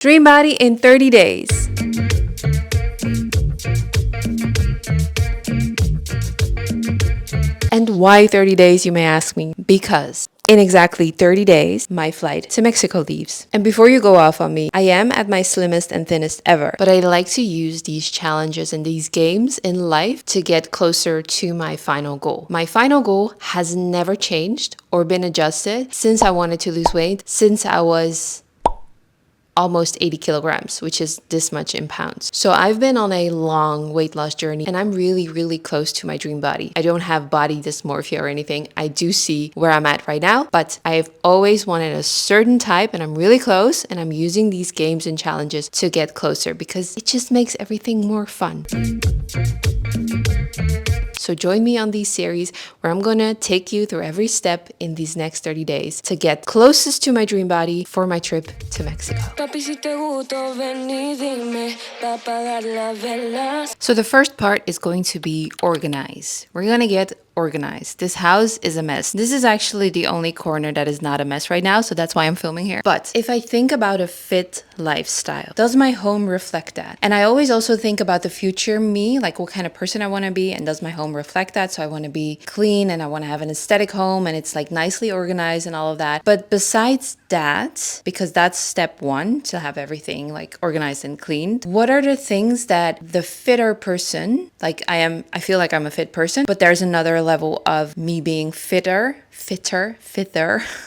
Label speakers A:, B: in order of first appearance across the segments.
A: Dream Body in 30 days. And why 30 days, you may ask me? Because in exactly 30 days, my flight to Mexico leaves. And before you go off on me, I am at my slimmest and thinnest ever. But I like to use these challenges and these games in life to get closer to my final goal. My final goal has never changed or been adjusted since I wanted to lose weight, since I was almost 80 kilograms, which is this much in pounds. So I've been on a long weight loss journey and I'm really close to my dream body. I don't have body dysmorphia or anything. I do see where I'm at right now, but I've always wanted a certain type and I'm really close, and I'm using these games and challenges to get closer because it just makes everything more fun. So join me on these series where I'm gonna take you through every step in these next 30 days to get closest to my dream body for my trip to Mexico. So the first part is going to be organize. We're gonna get organized. This house is a mess. This is actually the only corner that is not a mess right now, so that's why I'm filming here. But if I think about a fit lifestyle, does my home reflect that? And I always also think about the future me, like what kind of person I want to be, and does my home reflect that? So I want to be clean and I want to have an aesthetic home and it's like nicely organized and all of that. But besides that, because that's step one, to have everything like organized and cleaned, what are the things that the fitter person, like I feel like I'm a fit person, but there's another level of me being fitter.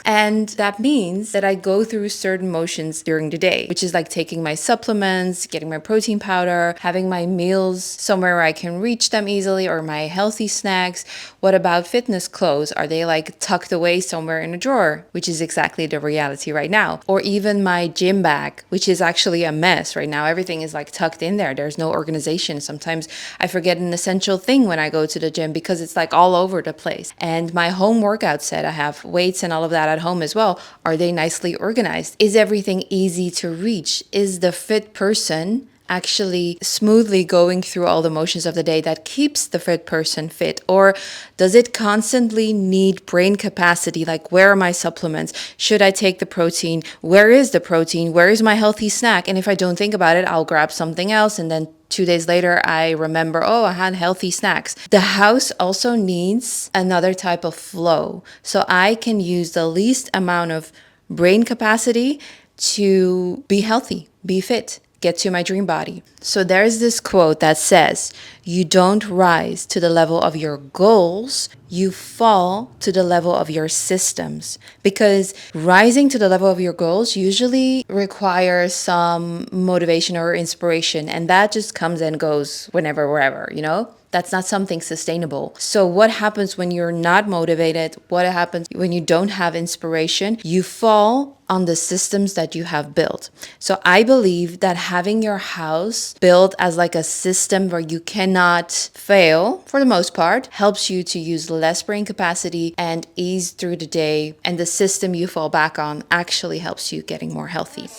A: And that means that I go through certain motions during the day, which is like taking my supplements, getting my protein powder, having my meals somewhere where I can reach them easily, or my healthy snacks. What about fitness clothes? Are they like tucked away somewhere in a drawer, which is exactly the reality right now? Or even my gym bag, which is actually a mess right now. Everything is like tucked in there. There's no organization. Sometimes I forget an essential thing when I go to the gym because it's like all over the place. And my home workout set, I have weights and all of that at home as well. Are they nicely organized? Is everything easy to reach? Is the fit person actually smoothly going through all the motions of the day that keeps the fit person fit? Or does it constantly need brain capacity? Like, where are my supplements? Should I take the protein? Where is the protein? Where is my healthy snack? And if I don't think about it, I'll grab something else, and then 2 days later, I remember, oh, I had healthy snacks. The house also needs another type of flow. So I can use the least amount of brain capacity to be healthy, be fit, get to my dream body. So there's this quote that says, you don't rise to the level of your goals, you fall to the level of your systems. Because rising to the level of your goals usually requires some motivation or inspiration, and that just comes and goes whenever, wherever, you know? That's not something sustainable. So what happens when you're not motivated? What happens when you don't have inspiration? You fall on the systems that you have built. So I believe that having your house built as like a system where you cannot fail, for the most part, helps you to use less brain capacity and ease through the day. And the system you fall back on actually helps you getting more healthy.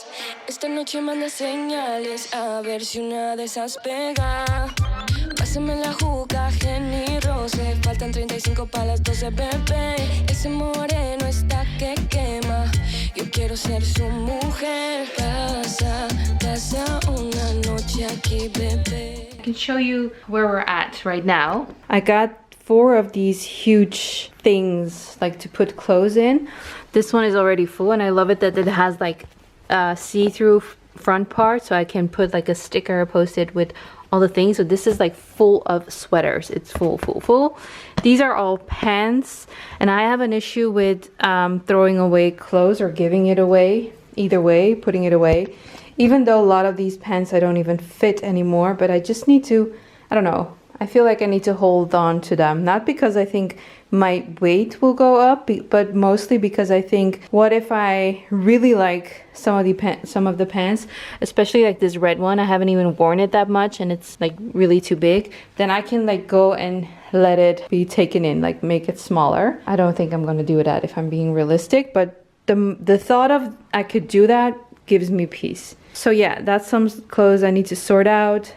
A: Esta noche manda señales a ver si una de esas pega. Pásame la juca, Jenny Rose. Faltan 35 para las 12, bebé. Ese moreno está que quema. Yo quiero ser su mujer. Pasa una noche aquí, bebé. I can show you where we're at right now. I got 4 of these huge things like to put clothes in. This one is already full, and I love it that it has like a see-through front part, so I can put like a sticker posted with all the things. So this is like full of sweaters. It's full. These are all pants, and I have an issue with throwing away clothes or giving it away. Either way, putting it away. Even though a lot of these pants I don't even fit anymore, but I just need to, I don't know, I feel like I need to hold on to them. Not because I think my weight will go up, but mostly because I think, what if I really like some of the pants, especially like this red one, I haven't even worn it that much and it's like really too big, then I can like go and let it be taken in, like make it smaller. I don't think I'm gonna do that if I'm being realistic, but the thought of I could do that gives me peace. So yeah, that's some clothes I need to sort out.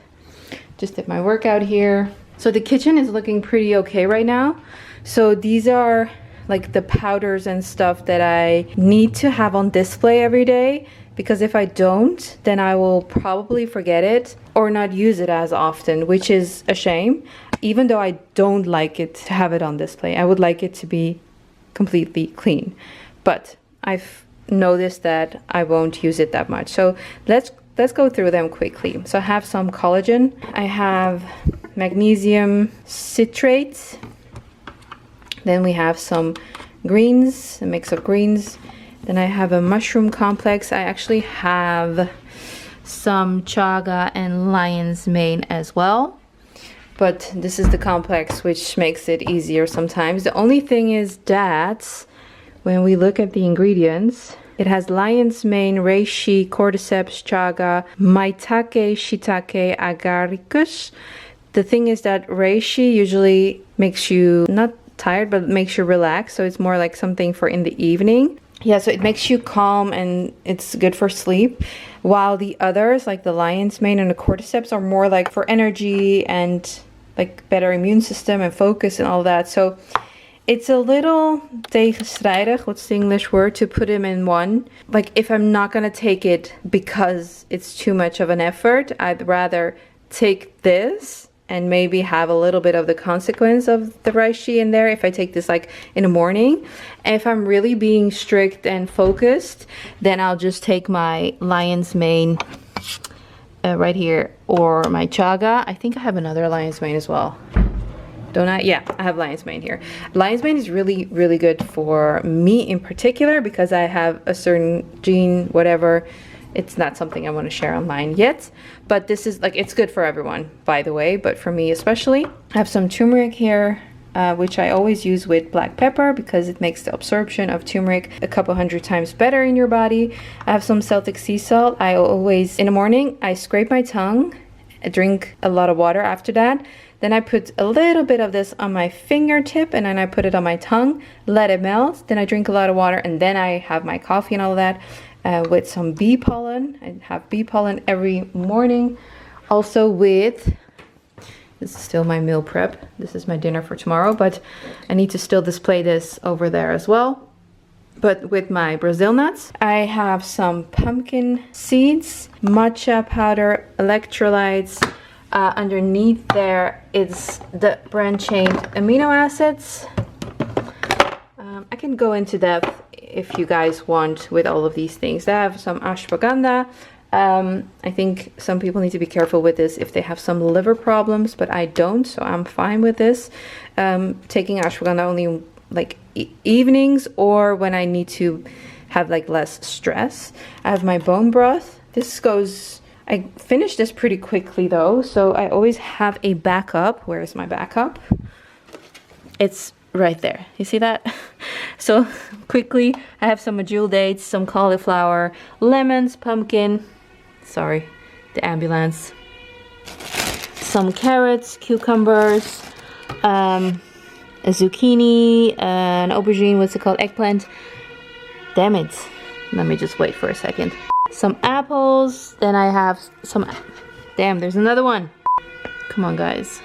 A: Just did my workout here. So the kitchen is looking pretty okay right now. So these are like the powders and stuff that I need to have on display every day
B: because if I don't, then I will probably forget it or not use it as often, which is a shame. Even though I don't like it to have it on display, I would like it to be completely clean. But I've noticed that I won't use it that much. So let's go through them quickly. So I have some collagen. I have magnesium citrate. Then we have some greens, a mix of greens. Then I have a mushroom complex. I actually have some chaga and lion's mane as well. But this is the complex, which makes it easier sometimes. The only thing is that when we look at the ingredients, it has lion's mane, reishi, cordyceps, chaga, maitake, shiitake, agaricus. The thing is that reishi usually makes you not tired, but makes you relax. So it's more like something for in the evening. Yeah, so it makes you calm and it's good for sleep. While the others, like the lion's mane and the cordyceps, are more like for energy and like better immune system and focus and all that. So it's a little tegenstrijdig, what's the English word, to put them in one. Like if I'm not gonna take it because it's too much of an effort, I'd rather take this and maybe have a little bit of the consequence of the reishi in there if I take this like in the morning. And if I'm really being strict and focused, then I'll just take my lion's mane right here, or my chaga. I think I have another lion's mane as well. Don't I? Yeah, I have lion's mane here. Lion's mane is really, really good for me in particular because I have a certain gene, whatever. It's not something I want to share online yet, but this is like, it's good for everyone, by the way, but for me especially. I have some turmeric here, which I always use with black pepper because it makes the absorption of turmeric a couple hundred times better in your body. I have some Celtic sea salt. I always, in the morning, I scrape my tongue, I drink a lot of water after that. Then I put a little bit of this on my fingertip and then I put it on my tongue, let it melt. Then I drink a lot of water and then I have my coffee and all that. With some bee pollen. I have bee pollen every morning. Also with, this is still my meal prep. This is my dinner for tomorrow, but I need to still display this over there as well. But with my Brazil nuts, I have some pumpkin seeds, matcha powder, electrolytes. Underneath there is the branched-chain amino acids. I can go into depth if you guys want with all of these things. I have some ashwagandha. I think some people need to be careful with this if they have some liver problems, but I don't, so I'm fine with this. Taking ashwagandha only like evenings or when I need to have like less stress. I have my bone broth. This goes, I finished this pretty quickly though, so I always have a backup. Where is my backup? It's right there. You see that? So quickly, I have some medjool dates, some cauliflower, lemons, pumpkin, sorry, the ambulance, some carrots, cucumbers, a zucchini, an aubergine, what's it called, eggplant. Damn it. Let me just wait for a second. Some apples, then I have some, damn, there's another one. Come on, guys.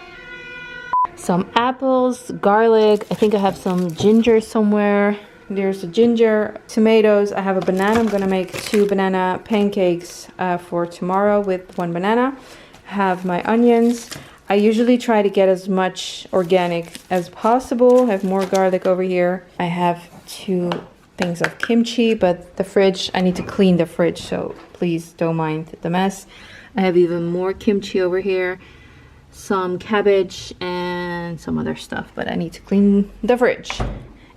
B: Some apples, garlic. I think I have some ginger somewhere. There's a ginger, tomatoes. I have a banana. I'm gonna make 2 banana pancakes for tomorrow with 1 banana. I have my onions. I usually try to get as much organic as possible. I have more garlic over here. I have 2 things of kimchi, but the fridge, I need to clean the fridge, so please don't mind the mess. I have even more kimchi over here. Some cabbage and some other stuff, but I need to clean the fridge.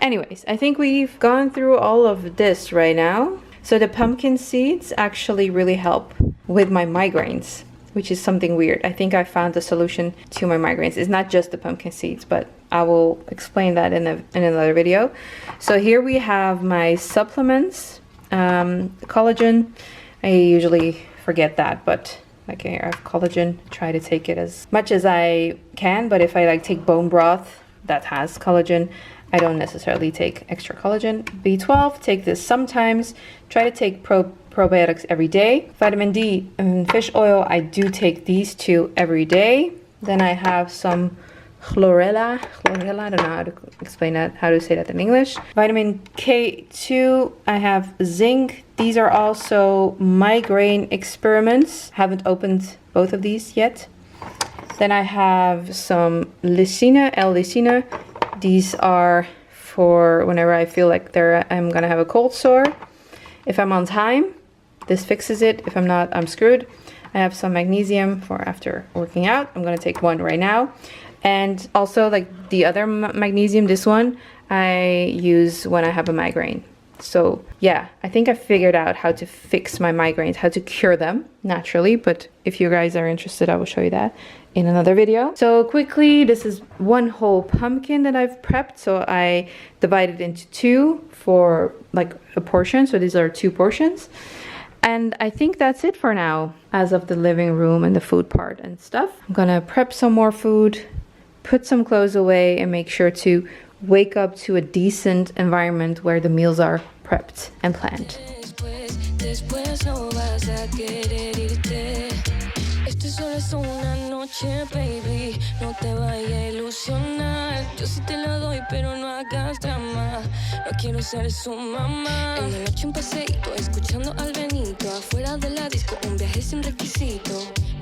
B: Anyways, I think we've gone through all of this right now. So the pumpkin seeds actually really help with my migraines, which is something weird. I think I found the solution to my migraines. It's not just the pumpkin seeds, but I will explain that in another video. So here we have my supplements, collagen. I usually forget that, but like I have collagen, try to take it as much as I can, but if I like take bone broth that has collagen, I don't necessarily take extra collagen. B12, take this sometimes. Try to take probiotics every day. Vitamin D and fish oil, I do take these 2 every day. Then I have some chlorella, I don't know how to explain that, how to say that in English. Vitamin K2, I have zinc. These are also migraine experiments. Haven't opened both of these yet. Then I have some lysine, L-lysine. These are for whenever I feel like I'm gonna have a cold sore. If I'm on time, this fixes it. If I'm not, I'm screwed. I have some magnesium for after working out. I'm gonna take one right now. And also like the other magnesium, this one, I use when I have a migraine. So yeah, I think I figured out how to fix my migraines, how to cure them naturally. But if you guys are interested, I will show you that in another video. So quickly, this is one whole pumpkin that I've prepped. So I divided into two for like a portion. So these are 2 portions. And I think that's it for now, as of the living room and the food part and stuff. I'm gonna prep some more food, put some clothes away, and make sure to wake up to a decent environment where the meals are prepped and planned.
C: Baby, no te vayas a ilusionar. Yo sí te la doy, pero no hagas drama. No quiero ser su mamá. En la noche un paseíto, escuchando al Benito. Afuera de la disco, un viaje sin requisito.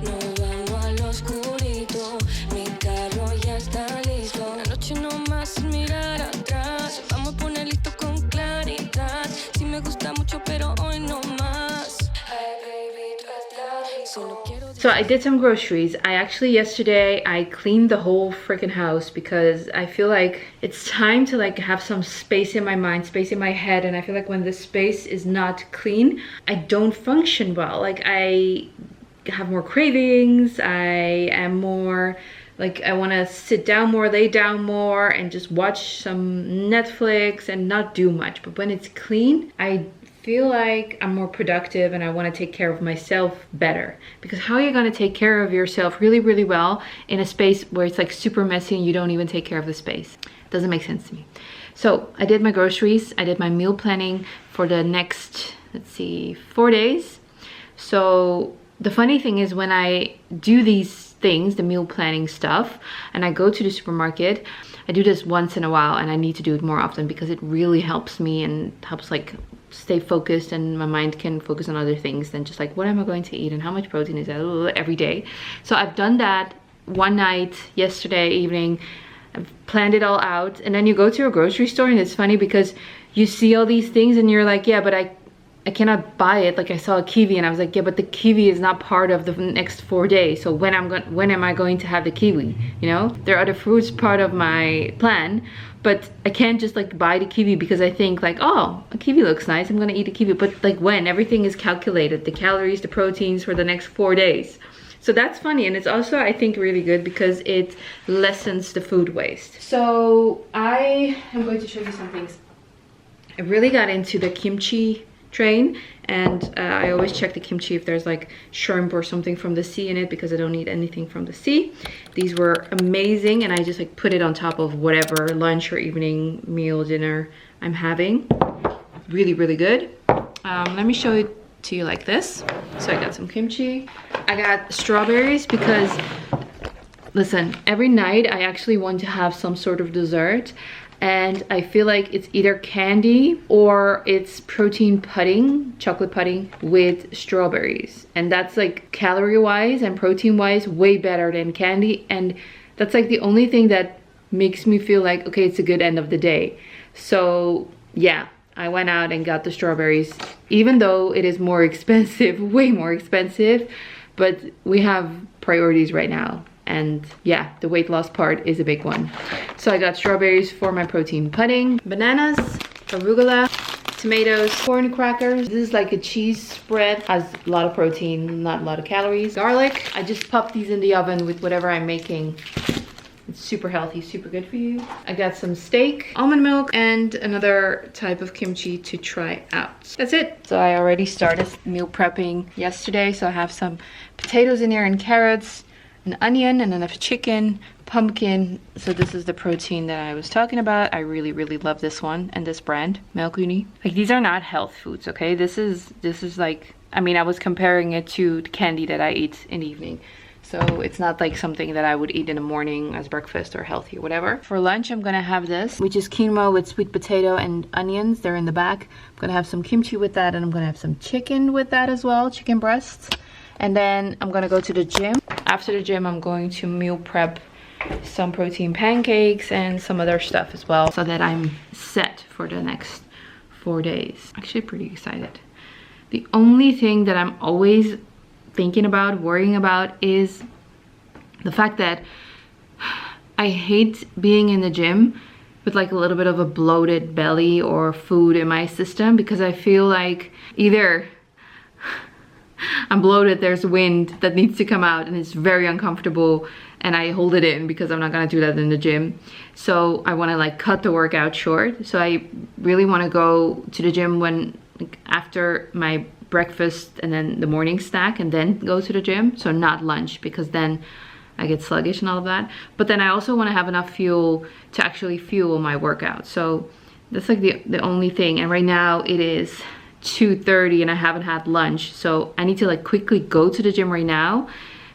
C: No vamos al oscurito. Mi carro ya está listo. La noche no más sin mirar atrás. Vamos a poner listo con claridad. Sí me gusta mucho, pero hoy no más. Ay, baby, tú estás solo quiero.
A: So I did some groceries. Yesterday I cleaned the whole freaking house because I feel like it's time to like have some space in my mind, space in my head, and I feel like when the space is not clean, I don't function well. Like I have more cravings, I am more like I want to sit down more, lay down more, and just watch some Netflix and not do much. But when it's clean, I feel like I'm more productive and I want to take care of myself better. Because how are you going to take care of yourself really, really well in a space where it's like super messy and you don't even take care of the space? Doesn't make sense to me. So I did my groceries, I did my meal planning for the next, let's see, 4 days. So the funny thing is when I do these things, the meal planning stuff, and I go to the supermarket, I do this once in a while and I need to do it more often because it really helps me and helps like stay focused, and my mind can focus on other things than just like what am I going to eat and how much protein is that every day. So I've done that one night yesterday evening. I've planned it all out, and then you go to a grocery store and it's funny because you see all these things and you're like, yeah, but I cannot buy it. Like I saw a kiwi and I was like, yeah, but the kiwi is not part of the next 4 days. So when am I going to have the kiwi? You know, there are other fruits part of my plan, but I can't just like buy the kiwi because I think like, oh, a kiwi looks nice, I'm gonna eat a kiwi. But like when everything is calculated, the calories, the proteins for the next 4 days. So that's funny, and it's also, I think, really good because it lessens the food waste. So I am going to show you some things. I really got into the kimchi train, and I always check the kimchi if there's like shrimp or something from the sea in it because I don't eat anything from the sea. These were amazing, and I just like put it on top of whatever lunch or evening meal, dinner I'm having. Really, really good. Let me show it to you like this. So I got some kimchi. I got strawberries because, listen, every night I actually want to have some sort of dessert. And I feel like it's either candy or it's protein pudding, chocolate pudding with strawberries. And that's like calorie wise and protein wise way better than candy. And that's like the only thing that makes me feel like, okay, it's a good end of the day. So yeah, I went out and got the strawberries, even though it is more expensive, way more expensive, but we have priorities right now. And yeah, the weight loss part is a big one. So I got strawberries for my protein pudding, bananas, arugula, tomatoes, corn crackers. This is like a cheese spread, has a lot of protein, not a lot of calories. Garlic, I just popped these in the oven with whatever I'm making. It's super healthy, super good for you. I got some steak, almond milk, and another type of kimchi to try out. That's it. So I already started meal prepping yesterday. So I have some potatoes in here and carrots, an onion, and then I have chicken, pumpkin. So this is the protein that I was talking about. I really, really love this one and this brand, Melkuni. Like, these are not health foods, okay? This is like, I mean, I was comparing it to the candy that I eat in the evening. So it's not like something that I would eat in the morning as breakfast or healthy or whatever. For lunch, I'm gonna have this, which is quinoa with sweet potato and onions. They're in the back. I'm gonna have some kimchi with that, and I'm gonna have some chicken with that as well, chicken breasts. And then I'm gonna go to the gym. After the gym, I'm going to meal prep some protein pancakes and some other stuff as well, so that I'm set for the next 4 days. Actually pretty excited. The only thing that I'm always thinking about, worrying about, is the fact that I hate being in the gym with like a little bit of a bloated belly or food in my system, because I feel like either I'm bloated, there's wind that needs to come out and it's very uncomfortable, and I hold it in because I'm not gonna do that in the gym. So I wanna like cut the workout short. So I really wanna go to the gym when, like, after my breakfast and then the morning snack, and then go to the gym. So not lunch, because then I get sluggish and all of that. But then I also wanna have enough fuel to actually fuel my workout. So that's like the only thing. And right now it is 2:30 and I haven't had lunch. So I need to like quickly go to the gym right now,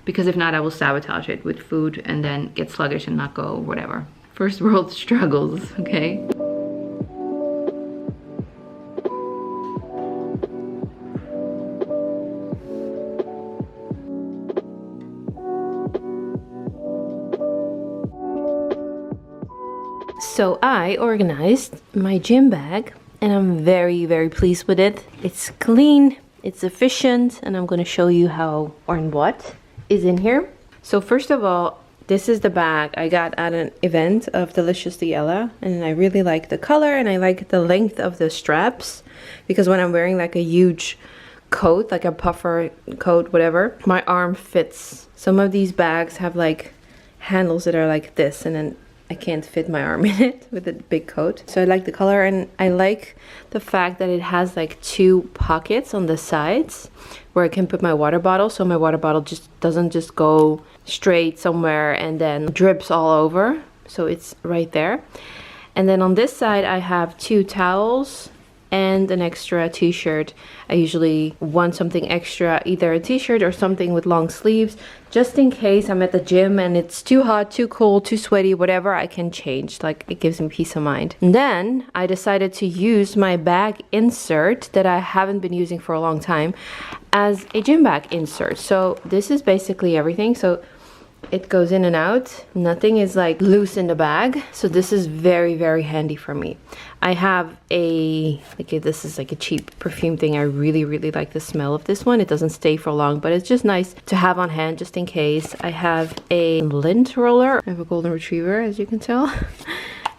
A: because if not, I will sabotage it with food and then get sluggish and not go, or whatever. First world struggles, okay? So I organized my gym bag, and I'm very, very pleased with it. It's clean, it's efficient, and I'm gonna show you how or what is in here. So first of all, this is the bag I got at an event of Deliciously Ella, and I really like the color and I like the length of the straps, because when I'm wearing like a huge coat, like a puffer coat, whatever, my arm fits. Some of these bags have like handles that are like this, and then I can't fit my arm in it with a big coat. So I like the color, and I like the fact that it has like 2 pockets on the sides where I can put my water bottle, so my water bottle just doesn't just go straight somewhere and then drips all over. So it's right there. And then on this side I have 2 towels and an extra t-shirt. I usually want something extra, either a t-shirt or something with long sleeves, just in case I'm at the gym and it's too hot, too cold, too sweaty, whatever, I can change. Like, it gives me peace of mind. And then I decided to use my bag insert that I haven't been using for a long time as a gym bag insert. So this is basically everything. So it goes in and out. Nothing is like loose in the bag. So this is very, very handy for me. I have this is like a cheap perfume thing. I really, really like the smell of this one. It doesn't stay for long, but it's just nice to have on hand just in case. I have a lint roller. I have a golden retriever, as you can tell.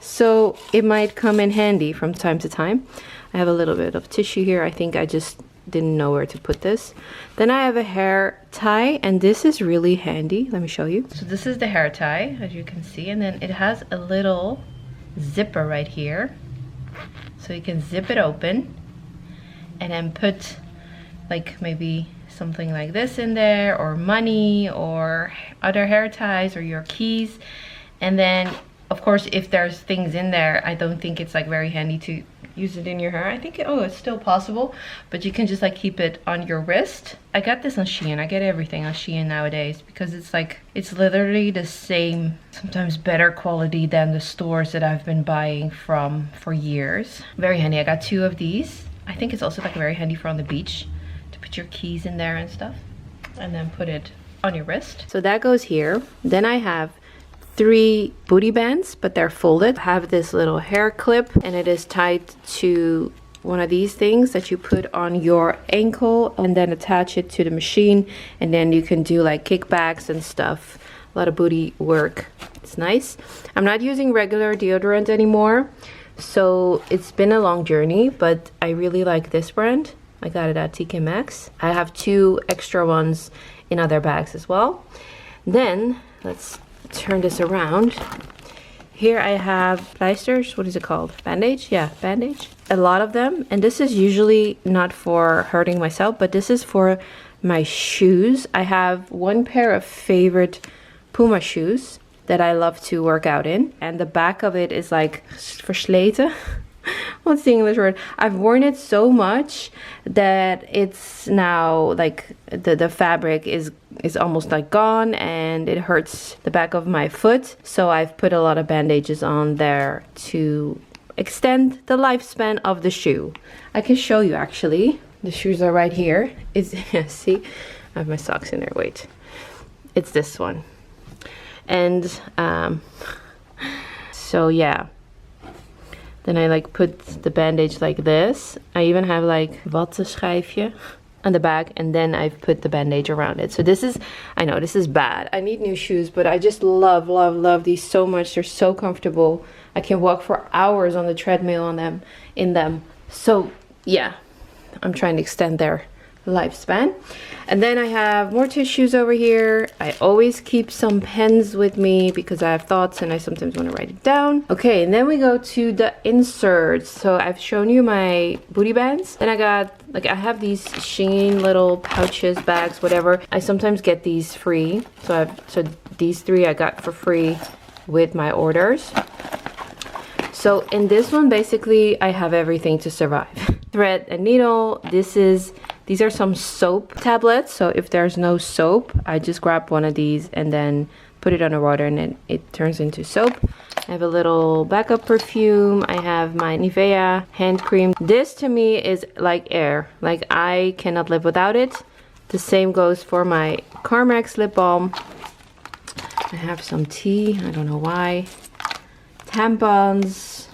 A: So it might come in handy from time to time. I have a little bit of tissue here. I think I just didn't know where to put this. Then I have a hair tie, and this is really handy. Let me show you. So this is the hair tie, as you can see, and then it has a little zipper right here, so you can zip it open and then put like maybe something like this in there, or money, or other hair ties, or your keys. And then of course, if there's things in there, I don't think it's like very handy to use it in your hair. I think it's still possible, but you can just like keep it on your wrist. I got this on Shein. I get everything on Shein nowadays, because it's literally the same, sometimes better quality than the stores that I've been buying from for years. Very handy. I got 2 of these. I think it's also like very handy for on the beach to put your keys in there and stuff, and then put it on your wrist. So that goes here. Then I have 3 booty bands, but they're folded. I have this little hair clip, and it is tied to one of these things that you put on your ankle and then attach it to the machine, and then you can do like kickbacks and stuff. A lot of booty work. It's nice. I'm not using regular deodorant anymore, so it's been a long journey, but I really like this brand. I got it at TK Maxx. I have 2 extra ones in other bags as well. Then let's turn this around. Here I have pleisters. What is it called? Bandage? Yeah, bandage. A lot of them. And this is usually not for hurting myself, but this is for my shoes. I have 1 pair of favorite Puma shoes that I love to work out in. And the back of it is like versleten.
B: what's the English word? I've worn it so much that it's now like the fabric is almost like gone, and it hurts the back of my foot. So I've put a lot of bandages on there to extend the lifespan of the shoe. I can show you actually. The shoes are right here. It's see, I have my socks in there. Wait, it's this one. And so yeah, then I like put the bandage like this. I even have like wattenschijfje on the back, and then I've put the bandage around it. So this is, I know this is bad. I need new shoes, but I just love these so much. They're so comfortable. I can walk for hours on the treadmill in them. So yeah, I'm trying to extend their lifespan. And then I have more tissues over here. I always keep some pens with me because I have thoughts and I sometimes want to write it down. Okay, and then we go to the inserts. So I've shown you my booty bands. Then I got, like, I have these Shein little pouches, bags, whatever. I sometimes get these free. So these 3 I got for free with my orders. So in this one, basically, I have everything to survive. Thread and needle. These are some soap tablets. So if there's no soap, I just grab one of these and then put it under water, and then it turns into soap. I have a little backup perfume. I have my Nivea hand cream. This to me is like air. Like, I cannot live without it. The same goes for my Carmex lip balm. I have some tea. I don't know why. Tampons,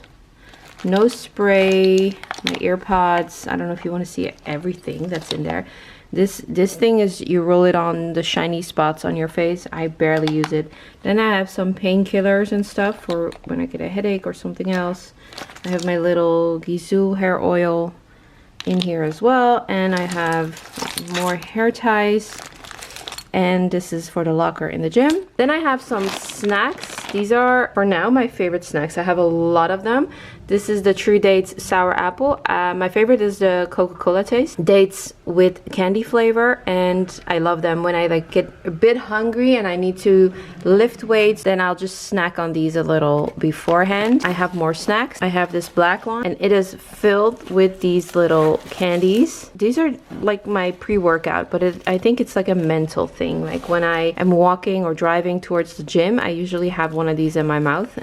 B: nose spray, my ear pods. I don't know if you want to see everything that's in there. This thing is, you roll it on the shiny spots on your face. I barely use it. Then I have some painkillers and stuff for when I get a headache or something else. I have my little Gisou hair oil in here as well, and I have more hair ties. And this is for the locker in the gym. Then I have some snacks. These are, for now, my favorite snacks. I have a lot of them. This is the True Dates Sour Apple. My favorite is the Coca-Cola taste. Dates with candy flavor, and I love them. When I like get a bit hungry and I need to lift weights, then I'll just snack on these a little beforehand. I have more snacks. I have this black one, and it is filled with these little candies. These are like my pre-workout, but I think it's like a mental thing. Like when I am walking or driving towards the gym, I usually have one of these in my mouth.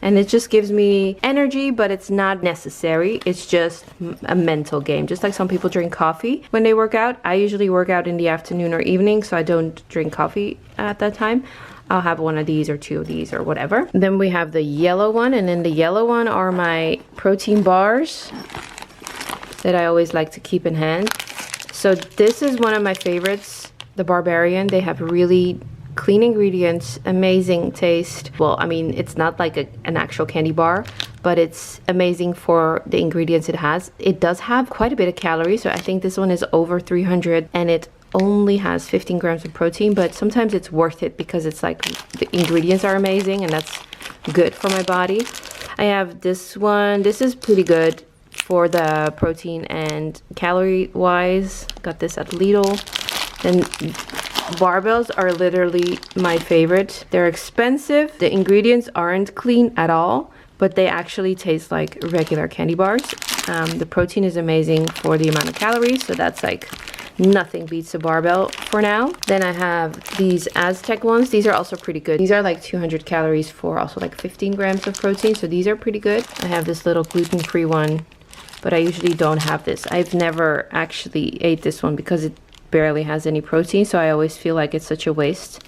B: And it just gives me energy, but it's not necessary. It's just a mental game. Just like some people drink coffee when they work out. I usually work out in the afternoon or evening, so I don't drink coffee at that time. I'll have one of these or 2 of these or whatever. Then we have the yellow one, and in the yellow one are my protein bars that I always like to keep in hand. So this is one of my favorites, the Barbarian. They have really clean ingredients, amazing taste. Well, I mean, it's not like an actual candy bar, but it's amazing for the ingredients it has. It does have quite a bit of calories, so I think this one is over 300, and it only has 15 grams of protein, but sometimes it's worth it because it's like the ingredients are amazing, and that's good for my body. I have this one. This is pretty good for the protein and calorie wise. Got this at Lidl. Then barbells are literally my favorite. They're expensive. The ingredients aren't clean at all, but they actually taste like regular candy bars. The protein is amazing for the amount of calories, so that's like nothing beats a barbell for now. Then I have these Aztec ones. These are also pretty good. These are like 200 calories for also like 15 grams of protein, so these are pretty good. I have this little gluten-free one, but I usually don't have this. I've never actually ate this one because it barely has any protein, so I always feel like it's such a waste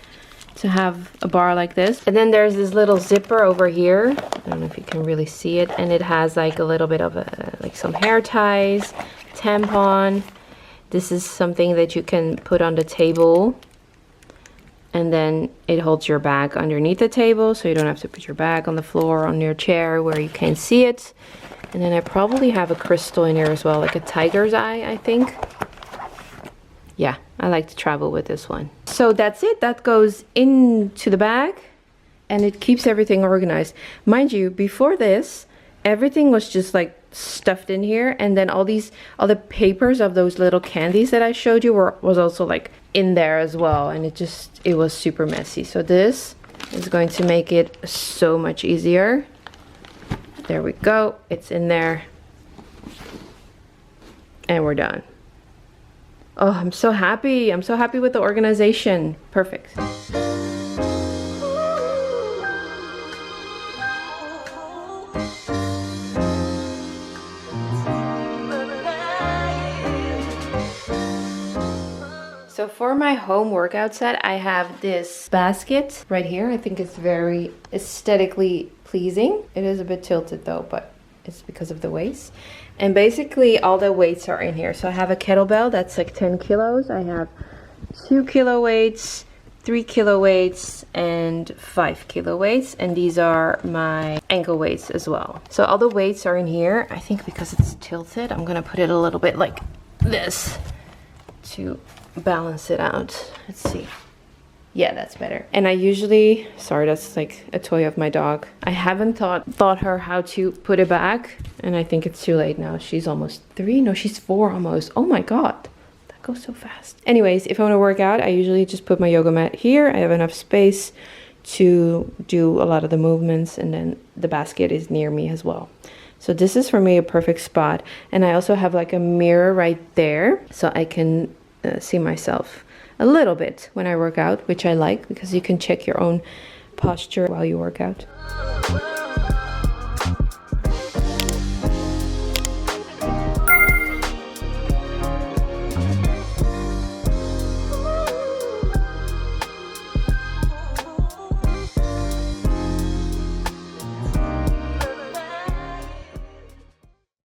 B: to have a bar like this. And then there's this little zipper over here. I don't know if you can really see it, and it has like a little bit of like some hair ties, tampon. This is something that you can put on the table, and then it holds your bag underneath the table, so you don't have to put your bag on the floor or on your chair where you can't see it. And then I probably have a crystal in here as well, like a tiger's eye, I think. Yeah, I like to travel with this one. So that's it. That goes into the bag, and it keeps everything organized. Mind you, before this, everything was just like stuffed in here, and then all the papers of those little candies that I showed you was also like in there as well, and it was super messy. So this is going to make it so much easier. There we go. It's in there. And we're done. Oh, I'm so happy. I'm so happy with the organization. Perfect. So for my home workout set, I have this basket right here. I think it's very aesthetically pleasing. It is a bit tilted though, but it's because of the weights. And basically all the weights are in here. So I have a kettlebell that's like 10 kilos. I have 2 kilo weights, 3 kilo weights, and 5 kilo weights. And these are my ankle weights as well. So all the weights are in here. I think because it's tilted, I'm gonna put it a little bit like this to balance it out. Let's see. Yeah, that's better. And I usually, sorry, that's like a toy of my dog. I haven't taught her how to put it back, and I think it's too late now. She's almost 3. No, she's 4 almost. Oh my god, that goes so fast. Anyways, if I want to work out, I usually just put my yoga mat here. I have enough space to do a lot of the movements, and then the basket is near me as well. So this is for me a perfect spot. And I also have like a mirror right there, so I can see myself a little bit when I work out, which I like because you can check your own posture while you work out.